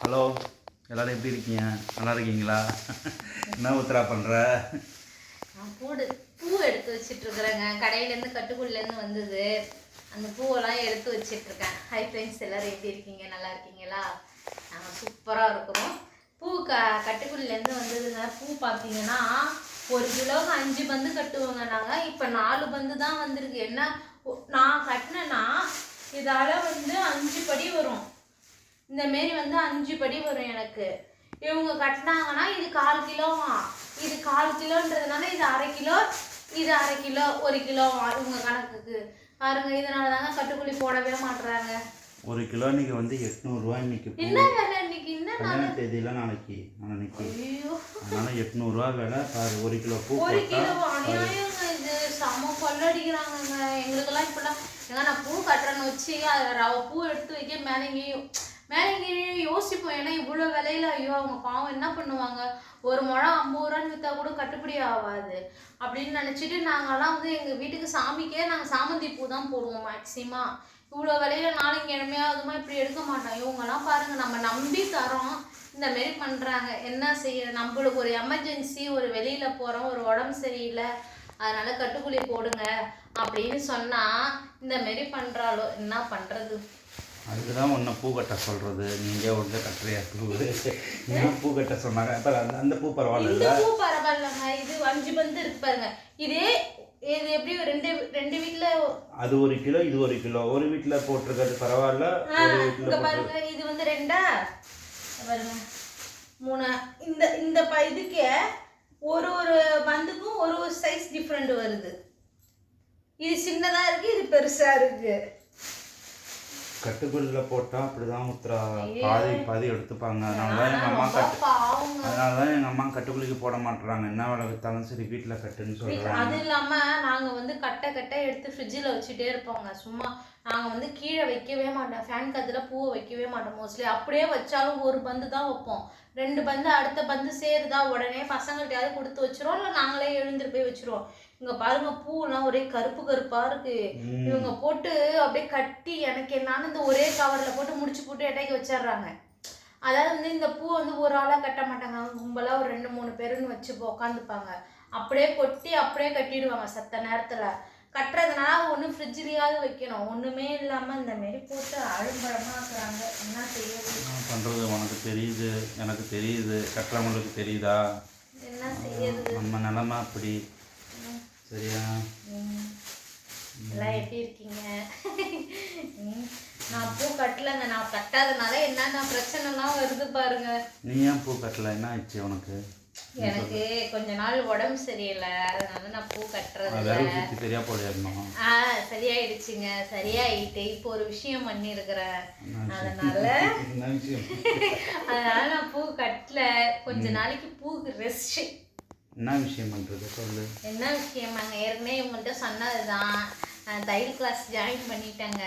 Hello, எல்லோரும் எப்படி இருக்கீங்க? நல்லா இருக்கீங்களா? என்ன உத்தரா பண்ணுற? நான் பூ எடுத்து வச்சிட்ருக்குறேங்க. கடையிலேருந்து கட்டுக்குள்ளேருந்து வந்தது. அந்த பூவெல்லாம் எடுத்து வச்சிட்ருக்கேன். ஹை ஃப்ரெண்ட்ஸ், எல்லோரும் எப்படி இருக்கீங்க? நல்லா இருக்கீங்களா? நாங்கள் சூப்பராக இருக்கிறோம். பூ கட்டுக்குள்ளேருந்து வந்ததுங்க. பூ பார்த்தீங்கன்னா 1 கிலோவுக்கு 5 பந்து கட்டுவோங்க நாங்கள். இப்போ 4 பந்து தான் வந்திருக்கு. என்ன நான் கட்டினேன்னா இதால் 5 படி வரும். இந்த மாரி 5 படி வரும் எனக்கு. இவங்க கட்டினாங்கன்னா இது 1/4 கிலோவா. இது 1/4 கிலோன்றதுனால இது 1/2 கிலோ, இது 1/2 கிலோ, 1 கிலோவா இவங்க கணக்குக்கு. பாருங்க, இதனால தாங்க கட்டுக்குள்ளி போடவே மாட்டுறாங்க. 1 கிலோ இன்னைக்கு 800 இன்னைக்கு. என்ன வேலை இன்னைக்கு? என்ன தேதியில நாளைக்கு. ஐயோ, அதனால 800 வேலை. 1 கிலோ பூ. 1 கிலோ அநியாயங்க. இது செம கொள்ளடிக்கிறாங்கங்க எங்களுக்கெல்லாம். இப்பெல்லாம் ஏங்க நான் பூ கட்டுறேன்னு வச்சு அதை பூ எடுத்து வைக்க மேலே இங்கேயும் யோசிப்போம். ஏன்னா இவ்வளோ விலையில ஐயோ அவங்க பாவம் என்ன பண்ணுவாங்க? ஒரு முழம் 50 ரூபான்னு விற்றா கூட கட்டுப்படி ஆகாது அப்படின்னு நினச்சிட்டு நாங்கள்லாம் எங்கள் வீட்டுக்கு சாமிக்கே நாங்கள் சாமந்தி பூ தான் போடுவோம் மேக்சிமம். இவ்வளோ விலையில நாளைக்கிழமையாவதுமா இப்படி எடுக்க மாட்டோம். இவங்கெல்லாம் பாருங்கள், நம்ம நம்பி தரோம், இந்த மாரி பண்ணுறாங்க. என்ன செய்ய? நம்மளுக்கு ஒரு எமர்ஜென்சி, ஒரு வெளியில் போகிறோம், ஒரு உடம்பு சரியில்லை, அதனால் கட்டுக்குழி போடுங்க அப்படின்னு சொன்னால் இந்த மாரி பண்ணுறாளோ என்ன பண்ணுறது? அதுக்கு தான் ஒன்றை பூ கட்ட சொல்கிறது. நீங்கள் ஒன்று கட்டுறியா பூ? இன்னும் பூ கட்ட சொன்னாங்க. அப்போ அந்த பூ பரவாயில்ல. இந்த பூ பரவாயில்லங்க. இது 5 பந்து இருக்கு பாருங்க. இது எப்படி ரெண்டு வீட்டில் அது 1 கிலோ, இது 1 கிலோ. ஒரு வீட்டில் போட்டிருக்கிறது பரவாயில்ல. இங்கே பாருங்க, இது 2 பாருங்க 3. இந்த இதுக்கு ஒரு பந்துக்கும் ஒரு சைஸ் டிஃப்ரெண்ட் வருது. இது சின்னதாக இருக்குது, இது பெருசாக இருக்குது. கட்டுக்குள்ள போட்டால் அப்படிதான் உத்தரா பாதி எடுத்துப்பாங்க. அதனால தான் எங்கள் அம்மா கட்டுக்குள்ளிக்கு போட மாட்டுறாங்க. என்ன வேலை விற்றாலும் சரி வீட்டில் கட்டுன்னு சொல்கிறாங்க. அது இல்லாமல் நாங்கள் கட்டை எடுத்து ஃப்ரிட்ஜில் வச்சுட்டே இருப்போங்க. சும்மா நாங்கள் கீழே வைக்கவே மாட்டோம். ஃபேன் காற்றுல பூவை வைக்கவே மாட்டோம் மோஸ்ட்லி. அப்படியே வச்சாலும் ஒரு பந்து தான் வைப்போம். 2 பந்து அடுத்த பந்து சேருதா உடனே பசங்கள்கிட்டயாவது கொடுத்து வச்சிருவோம், இல்லை நாங்களே எழுந்துட்டு போய் வச்சிருவோம். இங்க பாருங்க, பூலாம் ஒரே கருப்பா இருக்கு. இவங்க போட்டு அப்படியே கட்டி எனக்கு என்னன்னு இந்த ஒரே கவர்ல போட்டு முடிச்சு போட்டு எட்டைக்கு வச்சிடுறாங்க. அதாவது இந்த பூ ஒரு ஆளா கட்ட மாட்டாங்க. கும்பலா ஒரு 2-3 பேருன்னு வச்சு உட்காந்துப்பாங்க. அப்படியே கொட்டி அப்படியே கட்டிடுவாங்க சத்த நேரத்துல. கட்டுறதுனால ஒன்று ஃப்ரிட்ஜ்லயாவது வைக்கணும், ஒண்ணுமே இல்லாம இந்த மாரி போட்டு அழும்பழமா இருக்கிறாங்க. என்ன செய்யுது? பண்றது உனக்கு தெரியுது, எனக்கு தெரியுது, கட்டுறவங்களுக்கு தெரியுதா? என்ன செய்யுது? நம்ம நிலைமை அப்படி. சரியா? எல்லாம் எப்படி இருக்கீங்க? நான் பூ கட்டலைங்க. நான் கட்டாதனால என்னென்ன பிரச்சனைலாம் வருது பாருங்க. நீ ஏன் பூ கட்டல? என்ன ஆயிடுச்சு உனக்கு? எனக்கு கொஞ்ச நாள் உடம்பு சரியில்லை, அதனால நான் பூ கட்டுறது சரியா போயிடணும். சரியாயிடுச்சுங்க. சரியாயிட்டு இப்போ ஒரு விஷயம் பண்ணிருக்கிறேன். அதனால நான் பூ கட்டல. கொஞ்ச நாளைக்கு பூக்கு ரெஸ்ட். என்ன விஷயம் பண்ணுறது சொல்லு. என்ன விஷயமாங்க? ஏற்கனவே இவங்கள்ட்ட சொன்னதுதான். தையல் கிளாஸ் ஜாயின் பண்ணிட்டேங்க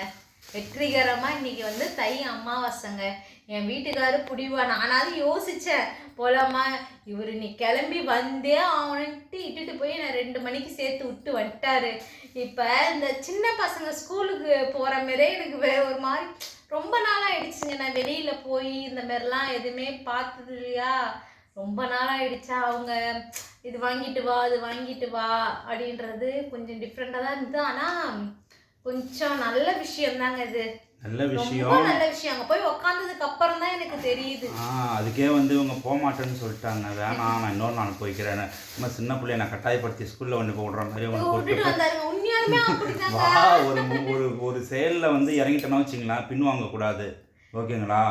வெற்றிகரமாக. இன்னைக்கு தை அமாவாசைங்க. என் வீட்டுக்காரர் புடிவா. நானாவது யோசித்தேன் போலாமா, இவர் நீ கிளம்பி வந்தே அவனுன்ட்டு இட்டுட்டு போய் நான் 2 மணிக்கு சேர்த்து விட்டு வந்துட்டாரு. இப்போ இந்த சின்ன பசங்க ஸ்கூலுக்கு போகிற மாரியே எனக்கு ஒரு மாதிரி ரொம்ப நாளாகிடுச்சுங்க. நான் வெளியில் போய் இந்த மாதிரிலாம் எதுவுமே பார்த்தது இல்லையா, ரொம்ப நாளாகிடுச்சா. அவங்க இது வாங்கிட்டு வா, அது வாங்கிட்டு வா அப்படின்றது கொஞ்சம் டிஃப்ரெண்டாக தான் இருந்தது. ஆனால் கொஞ்சம் நல்ல விஷயம் தாங்க இது. நல்ல விஷயம், நல்ல விஷயம். அங்கே போய் உக்காந்ததுக்கு அப்புறம் தான் எனக்கு தெரியுது. அதுக்கே இவங்க போக மாட்டேன்னு சொல்லிட்டாங்க. வேணாம், நான் இன்னொரு நாள் போய்க்கிறேன். சும்மா சின்ன பிள்ளைய நான் கட்டாயப்படுத்தி ஸ்கூலில் போய் விடுற மாதிரி விட்டுட்டு வந்தாருங்க. உண்மையாலுமே ஒரு செயலில் இறங்கிட்டோன்னா வச்சிங்களேன், பின்வாங்கக்கூடாது. ஓகேங்களா?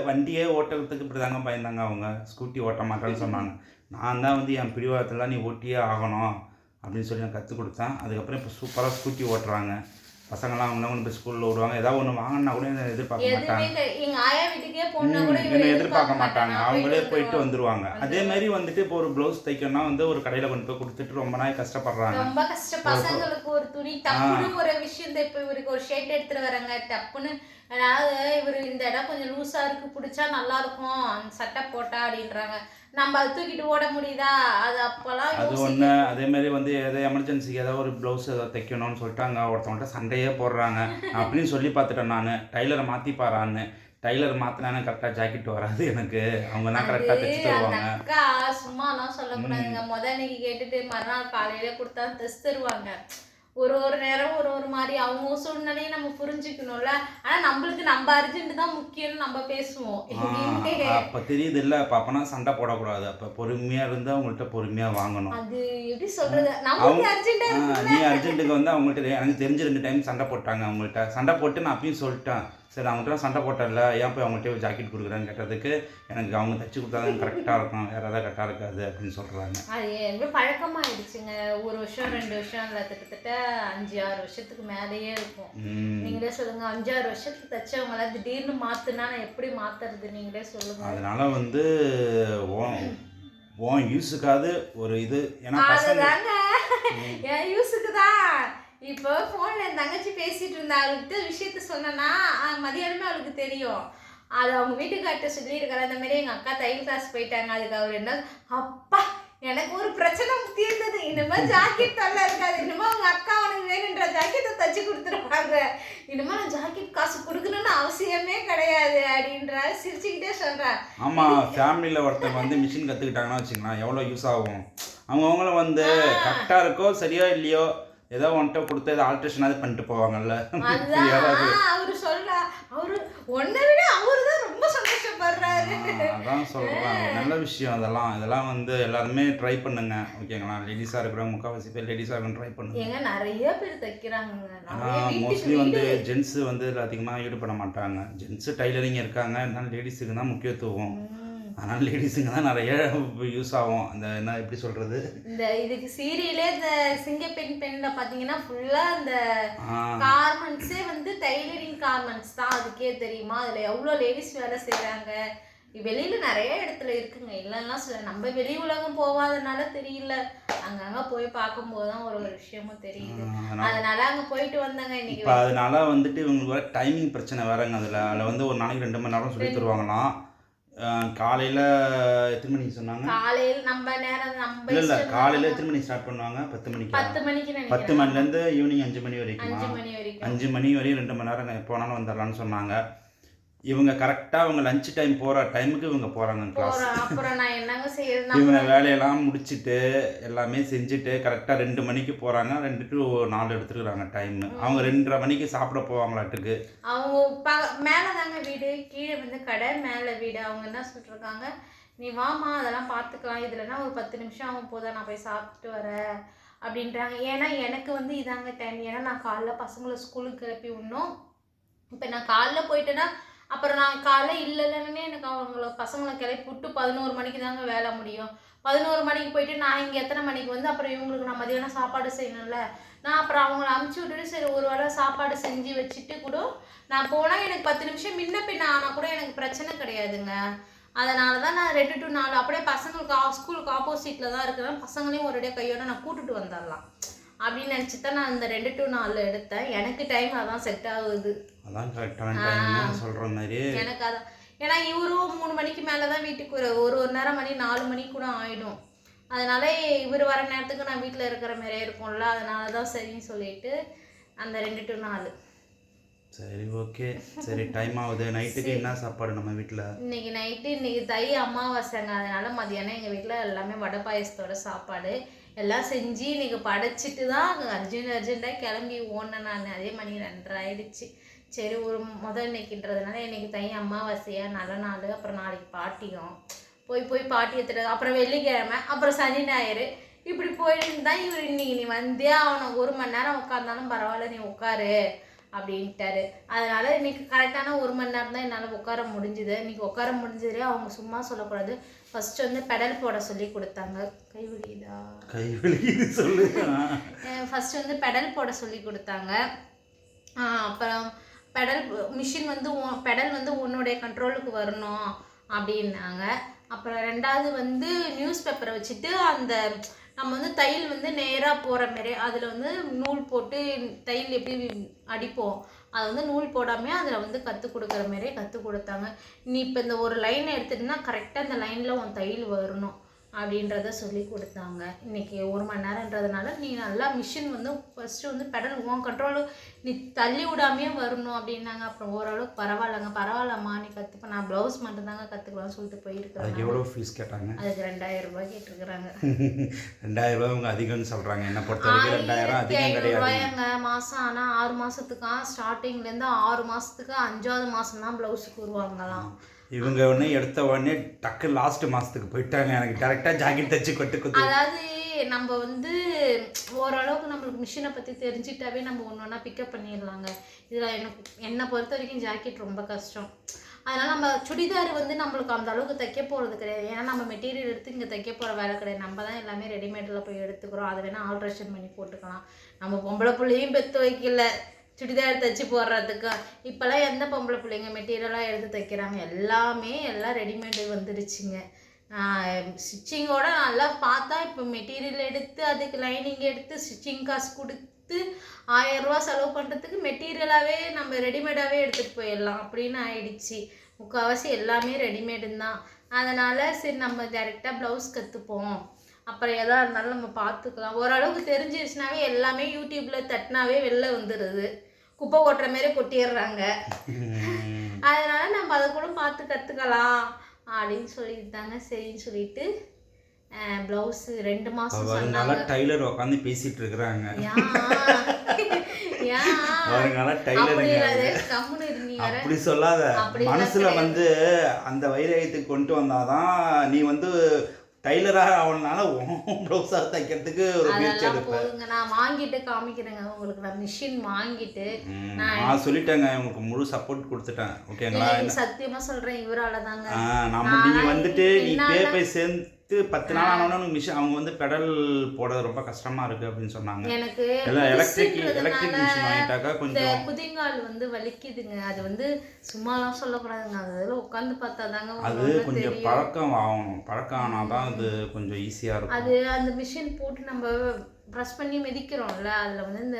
வண்டியே ஓட்டுறதுக்கு இப்படி தாங்க பயந்தாங்க அவங்க. ஸ்கூட்டி ஓட்ட மாட்டேன்னு சொன்னாங்க. நான் தான் என் பிடிவாதத்தில் நீ ஓட்டியே ஆகணும் அப்படின்னு சொல்லி நான் கற்றுக் கொடுத்தேன். அதுக்கப்புறம் இப்போ சூப்பராக ஸ்கூட்டி ஓட்டுறாங்க பசங்களாம். அவங்களாம் இப்போ ஸ்கூலில் விடுவாங்க. ஏதாவது ஒன்று வாங்கினா கூட எதிர்பார்க்க மாட்டாங்க. என்ன எதிர்பார்க்க மாட்டாங்க, அவங்களே போயிட்டு வந்துடுவாங்க. அதே மாதிரி இப்போ ஒரு ப்ளவுஸ் தைக்கணும்னா ஒரு கடையில் கொண்டு போய் கொடுத்துட்டு ரொம்ப நாள் கஷ்டப்படுறாங்க. ரொம்ப கஷ்டம். பசங்களுக்கு ஒரு துணி டப்புன்னு ஒரு விஷயம். இப்போ இவருக்கு ஒரு ஷர்ட் எடுத்துட்டு வராங்க டப்புன்னு. அதாவது இவர் இந்த இடம் கொஞ்சம் லூஸாக இருக்குது, பிடிச்சா நல்லாயிருக்கும் அந்த சட்டை போட்டா அப்படின்றாங்க. நம்ம அதை தூக்கிட்டு ஓட முடியுதா? அது அப்போல்லாம் அது ஒன்று. அதேமாரி எதாவது எமர்ஜென்சிக்கு ஏதாவது ஒரு ப்ளவுஸ் ஏதாவது தைக்கணும்னு சொல்லிட்டு அங்கே ஒருத்தவங்கள்ட்ட சண்டையே போடுறாங்க. அப்படின்னு சொல்லி பார்த்துட்டேன் நான். டைலரை மாற்றி பாரான்னு. டைலர் மாற்றினா கரெக்டாக ஜாக்கெட் வராது எனக்கு. அவங்க தான் கரெக்டாக தைச்சு அந்த தருவாங்க. அக்கா சும்மாலாம் சொல்லக்கூடாதுங்க. இன்னைக்கு கேட்டுட்டு மறுநாள் காலையில கொடுத்தா தைச்சு தருவாங்க. ஒரு ஒரு நேரம் ஒரு ஒரு மாதிரி அவங்க சூழ்நிலையை நம்ம புரிஞ்சுக்கணும்ல. ஆனா நம்மளுக்கு நம்ம அர்ஜென்ட் தான் முக்கியம்னு நம்ம பேசுவோம். அப்போ தெரியுது இல்லை, அப்போனா சண்டை போடக்கூடாது. அப்போ பொறுமையாக இருந்தால் அவங்கள்ட்ட பொறுமையாக வாங்கணும். அது எப்படி சொல்றது, நமக்கு அர்ஜென்ட்டா நீ அர்ஜென்ட்டுக்கு வந்து அவங்கள்ட்ட எனக்கு தெரிஞ்சு 2 டைம் சண்டை போட்டாங்க. அவங்கள்ட்ட சண்டை போட்டு நான் அப்பயும் சொல்லிட்டேன், சரி அவங்கள்ட்ட சண்டை போட்டல, ஏன் போய் அவங்கள்ட்ட ஜாக்கெட் கொடுக்குறேன்னு கேட்டதுக்கு, எனக்கு அவங்க தைச்சி கொடுத்தா தான் கரெக்டாக இருக்கும், வேறு ஏதாவது கரெக்டாக இருக்காது அப்படின்னு சொல்கிறாங்க. அது எப்படி பழக்கமாகிடுச்சுங்க. 1 வருஷம் 2 வருஷம் இல்லை, கிட்டத்தட்ட 5-6 வருஷத்துக்கு மேலேயே இருக்கும். நீங்களே சொல்லுங்க, 5-6 வருஷத்துக்கு தைச்சவங்கள திடீர்னு மாற்றினா நான் எப்படி மாற்றுறது, நீங்களே சொல்லுங்க. அதனால வந்து உன் யூஸுக்காவது ஒரு இது, ஏன்னா அதுதாங்க என் யூஸுக்கு தான். இப்போ ஃபோனில் என் தங்கச்சி பேசிகிட்டு இருந்தா, அவளுக்கு விஷயத்த சொன்னேன்னா மதியானமே அவளுக்கு தெரியும். அது அவங்க வீட்டுக்கார்ட்ட சொல்லியிருக்காரு, அந்த மாதிரி எங்கள் அக்கா தையல் கிளாஸ் போயிட்டாங்க. அதுக்கு அவர் என்ன, அப்பா எனக்கு ஒரு பிரச்சனை தீர்ந்தது, இனிமேல் ஜாக்கெட் தொல்லை இருக்காது, இனிமேல் அவங்க அக்கா அவனுக்கு வேணுன்ற ஜாக்கெட்டை தைச்சி கொடுத்துருப்பாங்க, இனிமேல் நான் ஜாக்கெட் காசு கொடுக்கணும்னு அவசியமே கிடையாது அப்படின்ற சிரிச்சுக்கிட்டே சொல்கிறேன். ஆமாம், ஃபேமிலியில் ஒருத்தர் வந்து மிஷின் கற்றுக்கிட்டாங்கன்னா வச்சுக்கலாம் எவ்வளோ யூஸ் ஆகும். அவங்கவுங்களும் வந்து கரெக்டாக இருக்கோ சரியா இல்லையோ ஏதோ ஒன்ட்ட கொடுத்து ஏதோ ஆல்ட்ரேஷனாவது பண்ணிட்டு போவாங்கல்ல. அவரு சொல்ல, அவரு ஒன்றை விட அவரு தான் ரொம்ப சந்தோஷப்படுறாரு. அதான் சொல்கிறேன், நல்ல விஷயம். இதெல்லாம் வந்து எல்லாருமே ட்ரை பண்ணுங்க, ஓகேங்களா? லேடிஸாக இருக்கிறவங்க முக்கால்வாசி பேர் லேடிஸாக இருக்கணும், ட்ரை பண்ணுங்க. ஏங்க நிறைய பேர் தைக்கிறாங்க. மோஸ்ட்லி வந்து ஜென்ஸு வந்து அதிகமாக ஈடுபட மாட்டாங்க. ஜென்ஸு டைலரிங் இருக்காங்க, இருந்தாலும் லேடிஸுக்கு தான் முக்கியத்துவம். ஆனால் லேடிஸுங்க தான் நிறைய யூஸ் ஆகும். அந்த என்ன எப்படி சொல்கிறது, இந்த இதுக்கு சீரியலே இந்த சிங்கப்பெண் பெண்ணில் பார்த்தீங்கன்னா ஃபுல்லாக இந்த கார்மெண்ட்ஸே வந்து டைலரிங் கார்மெண்ட்ஸ் தான். அதுக்கே தெரியுமா அதில் எவ்வளோ லேடிஸ் வேலை செய்கிறாங்க. வெளியில் நிறைய இடத்துல இருக்குங்க, இல்லைன்னா சொல்ல, நம்ம வெளி உலகம் போகாதனால தெரியல. அங்கங்கே போய் பார்க்கும்போது தான் ஒரு விஷயமும் தெரியுது. அதனால அங்கே போயிட்டு வந்தாங்க இன்னைக்கு. இப்போ அதனால வந்துட்டு இவங்களுக்கு வர டைமிங் பிரச்சனை வேறங்க. அதில் வந்து ஒரு நாளைக்கு 2 மணி நேரம் சொல்லி தருவாங்களாம். காலையில் எத்தனை மணிக்கு சொன்னாங்க? காலையில் நம்ம நேரம் நம்ம இல்லை காலையில் எத்தனை மணிக்கு ஸ்டார்ட் பண்ணுவாங்க? 10 மணிக்கு. 10 மணிலேருந்து ஈவினிங் 5 மணி வரைக்கும். 5 மணி வரையும் 2 மணி நேரம் எப்போ வேணாலும் வந்துடலான்னு சொன்னாங்க. இவங்க கரெக்டாக அவங்க லஞ்ச் டைம் போகிற டைமுக்கு இவங்க போகிறாங்க கிளாஸ். அப்புறம் நான் என்னங்க செய்யறது, இவங்க வேலையெல்லாம் முடிச்சுட்டு எல்லாமே செஞ்சுட்டு கரெக்டாக 2 மணிக்கு போகிறாங்க. 2 to 4 எடுத்துருக்குறாங்க டைமு. அவங்க 2:30 மணிக்கு சாப்பிட போவாங்களாட்டுக்கு. அவங்க மேலே தாங்க வீடு, கீழே வந்து கடை, மேலே வீடு. அவங்க என்ன சொல்லிட்டுருக்காங்க, நீ வாமா அதெல்லாம் பார்த்துக்கலாம், இதுலனா ஒரு 10 நிமிஷம் ஆகும், போதா நான் போய் சாப்பிட்டு வரேன் அப்படின்றாங்க. ஏன்னா எனக்கு வந்து இதாங்க டைம். ஏன்னா நான் காலைல பசங்களை ஸ்கூலுக்கு கிளப்பி விடணும். இப்போ நான் காலைல போயிட்டேன்னா அப்புறம் நான் காலைல இல்லைன்னு எனக்கு அவங்கள பசங்களை கிளப்பி விட்டு 11 மணிக்கு தாங்க வேலை முடியும். 11 மணிக்கு போயிட்டு நான் இங்கே எத்தனை மணிக்கு வந்து அப்புறம் இவங்களுக்கு நான் மதியானம் சாப்பாடு செய்யணும்ல. நான் அப்புறம் அவங்கள அமுச்சு விட்டுட்டு சரி ஒரு வேளை சாப்பாடு செஞ்சு வச்சுட்டு கூட நான் போனால் எனக்கு 10 நிமிஷம் முன்ன பின்ன ஆனால் கூட எனக்கு பிரச்சனை கிடையாதுங்க. அதனால தான் நான் 2 to 4 அப்படியே பசங்களுக்கு ஸ்கூலுக்கு ஆப்போசிட்டில் தான் இருக்கிறேன். பசங்களையும் ஒரேடியாக கையோட நான் கூட்டிட்டு வந்துடலாம் அப்படின்னு நினச்சி தான் நான் இந்த 2 to 4 எடுத்தேன். எனக்கு டைம் அதான் செட் ஆகுது. அதான் கரெக்டான டைம் சொல்கிற மாதிரி எனக்கு அதான். ஏன்னா இவரும் 3 மணிக்கு மேலே தான் வீட்டுக்கு ஒரு நேரம் மணி 4 மணிக்கு கூட ஆகிடும். அதனால இவர் வர நேரத்துக்கு நான் வீட்டில் இருக்கிற மாதிரியே இருக்கும்ல. அதனால தான் சரின்னு சொல்லிட்டு அந்த 2 to 4. சரி ஓகே. சரி டைம் ஆகுது. நைட்டுக்கு என்ன சாப்பாடு நம்ம வீட்டில்? இன்னைக்கு தை அமாவாசைங்க. அதனால மதியானம் எங்கள் வீட்டில் எல்லாமே வடை பாயசத்தோட சாப்பாடு எல்லாம் செஞ்சு இன்னைக்கு படைச்சிட்டு தான் அர்ஜென்ட்டாக கிளம்பி ஓடினேன் நான். அதே மணி 2:30 ஆயிடுச்சு. சரி ஒரு இன்னைக்குன்றதுனால இன்னைக்கு தை அமாவாசையா, நல்ல நாள். அப்புறம் நாளைக்கு பாட்டியும் போய் பாட்டி எடுத்துட்டு, அப்புறம் வெள்ளிக்கிழமை, அப்புறம் சனி ஞாயிறு, இப்படி போயிட்டு தான் இவர் இன்னைக்கு நீ வந்தே அவனை 1 மணி நேரம் உட்காந்தாலும் பரவாயில்ல, நீ உட்காரு அப்படின்ட்டாரு. அதனால இன்னைக்கு கரெக்டான 1 மணி நேரம் தான் என்னால் உட்கார முடிஞ்சுது. இன்னைக்கு உட்கார முடிஞ்சதுலேயே அவங்க சும்மா சொல்லக்கூடாது. ஃபர்ஸ்ட் வந்து பெடல் போட சொல்லி கொடுத்தாங்க. கைவிழியுது சொல்லு. ஃபர்ஸ்ட் வந்து பெடல் போட சொல்லி கொடுத்தாங்க. அப்புறம் பெடல் மிஷின் வந்து பெடல் வந்து உன்னுடைய கண்ட்ரோலுக்கு வரணும் அப்படின்னாங்க. அப்புறம் 2வது வந்து நியூஸ் பேப்பரை வச்சுட்டு அந்த நம்ம வந்து தையல் வந்து நேராக போகிற மாரி அதில் வந்து நூல் போட்டு தையல் எப்படி அடிப்போம் அதை வந்து நூல் போடாமல் அதில் வந்து கற்றுக் கொடுக்குற மாரி கற்றுக் கொடுத்தாங்க. நீ இப்போ இந்த ஒரு லைனை எடுத்துகிட்டனா கரெக்டாக இந்த லைனில் உன் தையல் வரணும். அப்படின்றத சொல்லி கொடுத்தாங்க. இன்றைக்கி 1 மணி நேரன்றதுனால நீ நல்லா மிஷின் வந்து ஃபஸ்ட்டு வந்து பெடல் உன் கண்ட்ரோலு நீ தள்ளி விடாமையே வரணும் அப்படின்னாங்க. அப்புறம் ஓரளவுக்கு பரவாயில்லம்மா நீ கற்றுப்ப, நான் ப்ளவுஸ் மட்டும்தாங்க கற்றுக்கலாம்னு சொல்லிட்டு போயிருக்கிறேன். அதுக்கு எவ்வளோ ஃபீஸ் கேட்டாங்க? அதுக்கு 2000 ரூபாய் கேட்டிருக்கிறாங்க. 2000 ரூபாய் அவங்க அதிகம்னு சொல்கிறாங்க. என்ன பொறுத்த வரைக்கும் 2000 அதிகம் கிடையாது. மாதம். ஆனால் 6 மாதத்துக்கா ஸ்டார்டிங்லேருந்து 6 மாதத்துக்கு 5ஆவது மாதம் தான் ப்ளவுஸுக்கு வருவாங்களாம். இவங்க ஒன்று எடுத்த உடனே டக்கு லாஸ்ட் மாதத்துக்கு போயிட்டாங்க. எனக்கு டேரெக்டாக ஜாக்கெட் தைச்சி கொட்டு. அதாவது நம்ம வந்து ஓரளவுக்கு நம்மளுக்கு மிஷினை பற்றி தெரிஞ்சிட்டாவே நம்ம ஒன்று ஒன்றா பிக்கப் பண்ணிடலாங்க. இதில் என்னை பொறுத்த வரைக்கும் ஜாக்கெட் ரொம்ப கஷ்டம். அதனால் நம்ம சுடிதார் வந்து நம்மளுக்கு அந்த அளவுக்கு தைக்க போகிறது கிடையாது. ஏன்னா நம்ம மெட்டீரியல் எடுத்து இங்கே தைக்க போகிற வேலை கிடையாது. நம்ம தான் எல்லாமே ரெடிமேடில் போய் எடுத்துக்கிறோம். அதை வேணால் ஆல்ட்ரேஷன் பண்ணி போட்டுக்கலாம். நம்ம பொம்பளை பிள்ளையும் பெற்று வைக்கல சுடிதார் தைச்சி போடுறதுக்கு. இப்போல்லாம் எந்த பொம்பளை பிள்ளைங்க மெட்டீரியலாக எடுத்து தைக்கிறாங்க? எல்லாம் ரெடிமேடு வந்துடுச்சுங்க. ஸ்டிச்சிங்கோட நல்லா பார்த்தா இப்போ மெட்டீரியல் எடுத்து அதுக்கு லைனிங் எடுத்து ஸ்டிச்சிங் காசு கொடுத்து 1000 ரூபா செலவு பண்ணுறதுக்கு மெட்டீரியலாகவே நம்ம ரெடிமேடாகவே எடுத்துகிட்டு போயிடலாம் அப்படின்னு ஆயிடுச்சு. முக்கால்வாசி எல்லாமே ரெடிமேடுன்னு தான். அதனால் சரி நம்ம டைரெக்டாக ப்ளவுஸ் கற்றுப்போம், அப்புறம் எதாக இருந்தாலும் நம்ம பார்த்துக்கலாம். ஓரளவுக்கு தெரிஞ்சிருச்சுனாவே எல்லாமே யூடியூப்பில் தட்டினாவே வெளில வந்துடுது. குப்பை கொட்டுற மாரி கொட்டிடுறாங்க. அதனால் நம்ம அதை கூட பார்த்து கற்றுக்கலாம் அப்படின்னு சொல்லிட்டாங்க. சரின்னு சொல்லிட்டு ப்ளவுஸு 2 மாதம் சொன்னாங்க. டைலர் உட்காந்து பேசிகிட்டு இருக்கிறாங்க. அப்படி சொல்லாத, மனசுல வந்து அந்த வைராயத்துக்கு கொண்டு வந்தாதான் நீ வந்து டைலராக அவனால ப்ளவுஸாக தைக்கிறதுக்கு ஒரு முயற்சி எடுப்பேன். நான் வாங்கிட்டு காமிக்கிறேங்க உங்களுக்கு. நான் மிஷின் வாங்கிட்டு நான் சொல்லிட்டேங்க, உங்களுக்கு முழு சப்போர்ட் கொடுத்துட்டேன். ஓகேங்களா? சத்தியமாக சொல்கிறேன், இவரால் தாங்க. நீங்கள் வந்துட்டு நீ போய் சேர்ந்து 10 நாள் ஆனோன்னு மிஷின் அவங்க வந்து பெடல் போடுறது ரொம்ப கஷ்டமா இருக்கு அப்படின்னு சொன்னாங்க. எனக்கு எலக்ட்ரிக் மிஷின் வாங்கிட்டாக்கா கொஞ்சம் குதிங்கால் வந்து வலிக்குதுங்க. அது வந்து சும்மாலாம் சொல்லக்கூடாதுங்க. அதில் உட்காந்து பார்த்தா தாங்க அது கொஞ்சம் பழக்கம் ஆகணும். பழக்கம் ஆனாதான் அது கொஞ்சம் ஈஸியாக இருக்கும். அது அந்த மிஷின் போட்டு நம்ம ப்ரெஸ் பண்ணி மிதிக்கிறோம்ல, அதில் வந்து இந்த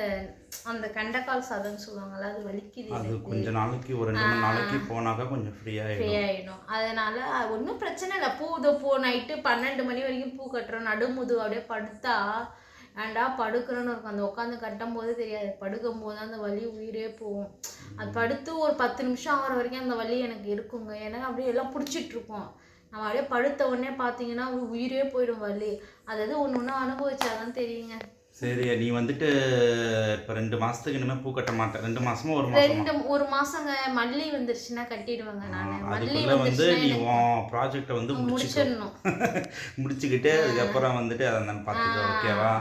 அந்த கண்டக்கால் சாதம்னு சொல்லுவாங்கள்ல, அது வலிக்குது. அது கொஞ்ச நாளைக்கு ஒரு 2 நாளைக்கு போனாக்கா கொஞ்சம் ஃப்ரீ ஆகிடும். அதனால ஒன்றும் பிரச்சனை இல்லை. பூ நைட்டு 12 மணி வரைக்கும் பூ கட்டுறோம். நடுமுது அப்படியே படுத்தா ஏன்டா படுக்கிறோன்னு இருக்கும். அந்த உட்காந்து கட்டும் போது தெரியாது, படுக்கும் போது அந்த வலி உயிரே போகும். அது படுத்து ஒரு 10 நிமிஷம் ஆகிற வரைக்கும் அந்த வலி எனக்கு இருக்குங்க. எனக்கு அப்படியே எல்லாம் பிடிச்சிட்ருக்கோம். நம்ம அப்படியே படுத்த உடனே பார்த்தீங்கன்னா உயிரே போயிடும் வலி. அதாவது ஒன்று அனுபவிச்சாதான் தெரியுங்க. சரி, நீ வந்துட்டு இப்போ 2 மாதத்துக்கு இனிமேல் பூ கட்ட மாட்டேன். 2 மாதமா ஒரு மாதங்க. மல்லி வந்துருச்சுன்னா கட்டிடுவேங்க. நான் மல்லி வந்து நீ உன் ப்ராஜெக்டை வந்து முடிச்சிடணும். முடிச்சுக்கிட்டு அதுக்கப்புறம் வந்துட்டு அதை நான் பார்த்துக்க. ஓகேவா?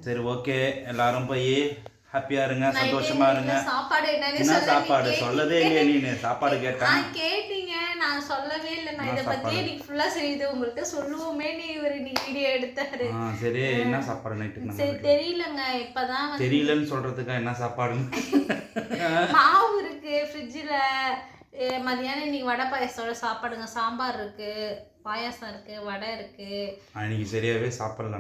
சரி, ஓகே. எல்லாரும் போய் ஹாப்பியா இருங்க, சந்தோஷமா இருங்க. சாப்பாடு என்ன சாப்பாடு சொல்லவே இல்லையே? நீ சாப்பாடு கேட்டீங்க, நான் சொல்லவே இல்லை. நான் இதை பத்தி எனக்கு ஃபுல்லா தெரியுது. உங்கள்கிட்ட சொல்லுவோமே நீ வீடியோ எடுத்தாரு. சரி, என்ன சாப்பாடு நைட்டுக்கு? சரி தெரியலங்க. இப்பதான் தெரியலன்னு சொல்றதுக்கு என்ன சாப்பாடு? மாவு இருக்கு ஃப்ரிட்ஜில். மதியானம் இன்னைக்கு வடை பாயசத்தோட சாப்பாடுங்க. சாம்பார் இருக்கு, பாயாசம் இருக்கு, வடை இருக்கு. அன்னைக்கு சரியாவே சாப்பிடல.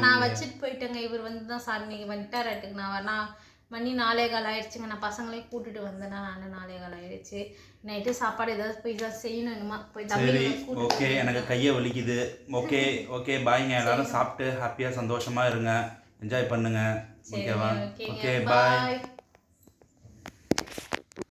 நான் வச்சுட்டு போயிட்டேங்க. இவர் வந்து தான் இன்னைக்கு வந்துட்டாராட்டுக்கு. நான் மணி 4:15 ஆயிடுச்சுங்க. நான் பசங்களையும் கூட்டிட்டு வந்தேன்னா நான் 4:15 ஆயிடுச்சு. நைட்டு சாப்பாடு ஏதாவது போய் செய்யணுமா போய் சரி, ஓகே. எனக்கு கையை வலிக்குது. ஓகே பாய்ங்க. எல்லாரும் சாப்பிட்டு ஹாப்பியா சந்தோஷமா இருங்க, என்ஜாய் பண்ணுங்க. ஓகேவா? ஓகே, பாய்.